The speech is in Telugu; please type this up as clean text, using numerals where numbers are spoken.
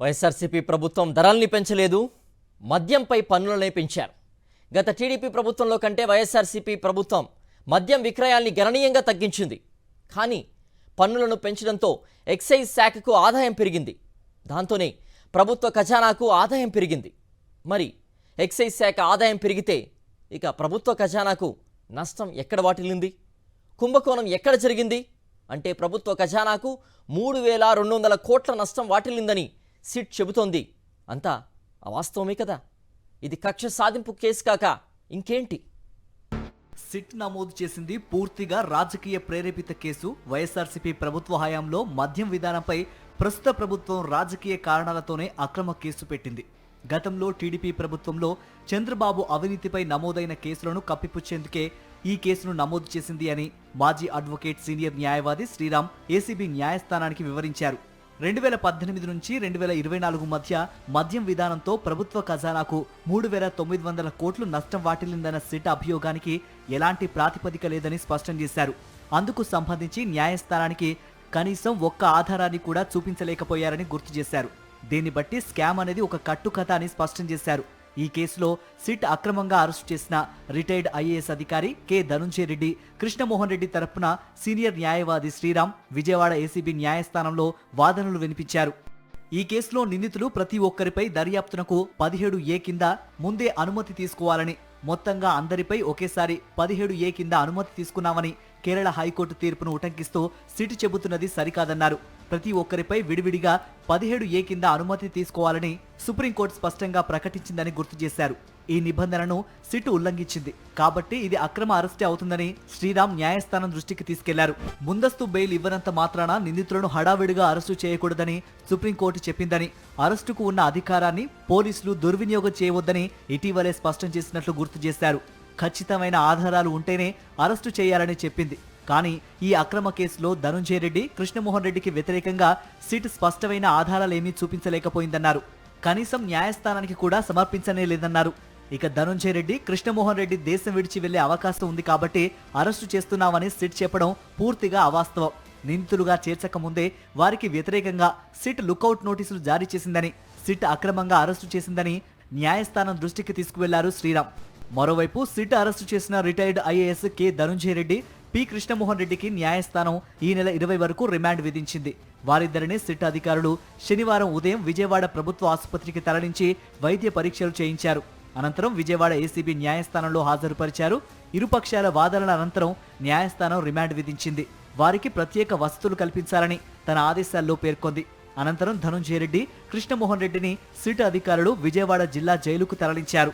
వైఎస్ఆర్సీపీ ప్రభుత్వం ధరల్ని పెంచలేదు, మద్యంపై పన్నులనే పెంచారు. గత టీడీపీ ప్రభుత్వంలో కంటే వైఎస్ఆర్సీపీ ప్రభుత్వం మద్యం విక్రయాల్ని గణనీయంగా తగ్గించింది. కానీ పన్నులను పెంచడంతో ఎక్సైజ్ శాఖకు ఆదాయం పెరిగింది. దాంతోనే ప్రభుత్వ ఖజానాకు ఆదాయం పెరిగింది. మరి ఎక్సైజ్ శాఖ ఆదాయం పెరిగితే ఇక ప్రభుత్వ ఖజానాకు నష్టం ఎక్కడ వాటిల్లింది? కుంభకోణం ఎక్కడ జరిగింది? అంటే ప్రభుత్వ ఖజానాకు 3,200 కోట్ల నష్టం వాటిల్లిందని సిట్ చెబుతోంది. అంతా అవాస్తవమే కదా. ఇది కక్ష సాధింపు కేసు కాక ఇంకేంటి? సిట్ నమోదు చేసింది పూర్తిగా రాజకీయ ప్రేరేపిత కేసు. వైఎస్ఆర్సీపీ ప్రభుత్వ హయాంలో మద్యం విధానంపై ప్రస్తుత ప్రభుత్వం రాజకీయ కారణాలతోనే అక్రమ కేసు పెట్టింది. గతంలో టీడీపీ ప్రభుత్వంలో చంద్రబాబు అవినీతిపై నమోదైన కేసులను కప్పిపుచ్చేందుకే ఈ కేసును నమోదు చేసింది అని మాజీ అడ్వకేట్ సీనియర్ న్యాయవాది శ్రీరామ్ ఏసీబీ న్యాయస్థానానికి వివరించారు. 2018 నుంచి 2024 మధ్య మద్యం విధానంతో ప్రభుత్వ ఖజానాకు 3,900 కోట్లు నష్టం వాటిల్లిందన్న సిట్ అభియోగానికి ఎలాంటి ప్రాతిపదిక లేదని స్పష్టం చేశారు. అందుకు సంబంధించి న్యాయస్థానానికి కనీసం ఒక్క ఆధారాన్ని కూడా చూపించలేకపోయారని గుర్తు చేశారు. దీన్ని బట్టి స్కామ్ అనేది ఒక కట్టుకథ అని స్పష్టం చేశారు. ఈ కేసులో సిట్ అక్రమంగా అరెస్టు చేసిన రిటైర్డ్ ఐఏఎస్ అధికారి కె ధనుంజయ రెడ్డి, కృష్ణమోహన్ రెడ్డి తరపున సీనియర్ న్యాయవాది శ్రీరామ్ విజయవాడ ఏసీబీ న్యాయస్థానంలో వాదనలు వినిపించారు. ఈ కేసులో నిందితులు ప్రతి ఒక్కరిపై దర్యాప్తునకు 17A కింద ముందే అనుమతి తీసుకోవాలని, మొత్తంగా అందరిపై ఒకేసారి 17A కింద అనుమతి తీసుకున్నామని కేరళ హైకోర్టు తీర్పును ఉటంకిస్తూ సిట్ చెబుతున్నది సరికాదన్నారు. ప్రతి ఒక్కరిపై విడివిడిగా 17A కింద అనుమతి తీసుకోవాలని సుప్రీంకోర్టు స్పష్టంగా ప్రకటించిందని గుర్తు చేశారు. ఈ నిబంధనను సిట్ ఉల్లంఘించింది కాబట్టి ఇది అక్రమ అరెస్టే అవుతుందని శ్రీరామ్ న్యాయస్థానం దృష్టికి తీసుకెళ్లారు. ముందస్తు బెయిల్ ఇవ్వనంత మాత్రాన నిందితులను హడావిడిగా అరెస్టు చేయకూడదని సుప్రీంకోర్టు చెప్పిందని, అరెస్టుకు ఉన్న అధికారాన్ని పోలీసులు దుర్వినియోగం చేయవద్దని ఇటీవలే స్పష్టం చేసినట్లు గుర్తు చేశారు. ఖచ్చితమైన ఆధారాలు ఉంటేనే అరెస్టు చేయాలని చెప్పింది. కానీ ఈ అక్రమ కేసులో ధనుంజయ రెడ్డి, కృష్ణమోహన్ రెడ్డికి వ్యతిరేకంగా సిట్ స్పష్టమైన ఆధారాలేమీ చూపించలేకపోయిందన్నారు. కనీసం న్యాయస్థానానికి కూడా సమర్పించనే లేదన్నారు. ఇక ధనుంజయ రెడ్డి, కృష్ణమోహన్ రెడ్డి దేశం విడిచి వెళ్లే అవకాశం ఉంది కాబట్టి అరెస్టు చేస్తున్నామని సిట్ చెప్పడం పూర్తిగా అవాస్తవం. నిందితులుగా చేర్చక ముందే వారికి వ్యతిరేకంగా సిట్ లుకౌట్ నోటీసులు జారీ చేసిందని, సిట్ అక్రమంగా అరెస్టు చేసిందని న్యాయస్థానం దృష్టికి తీసుకువెళ్లారు శ్రీరామ్. మరోవైపు సిట్ అరెస్టు చేసిన retired IAS K Dhanunjaya Reddy, P Krishnamohan రెడ్డికి న్యాయస్థానం ఈ నెల 20 వరకు రిమాండ్ విధించింది. వారిద్దరిని సిట్ అధికారులు శనివారం ఉదయం విజయవాడ ప్రభుత్వ ఆసుపత్రికి తరలించి వైద్య పరీక్షలు చేయించారు. అనంతరం విజయవాడ ఏసీబీ న్యాయస్థానంలో హాజరుపరిచారు. ఇరుపక్షాల వాదనల అనంతరం న్యాయస్థానం రిమాండ్ విధించింది. వారికి ప్రత్యేక వసతులు కల్పించాలని తన ఆదేశాల్లో పేర్కొంది. అనంతరం ధనుంజయ రెడ్డి, కృష్ణమోహన్ రెడ్డిని సిట్ అధికారులు విజయవాడ జిల్లా జైలుకు తరలించారు.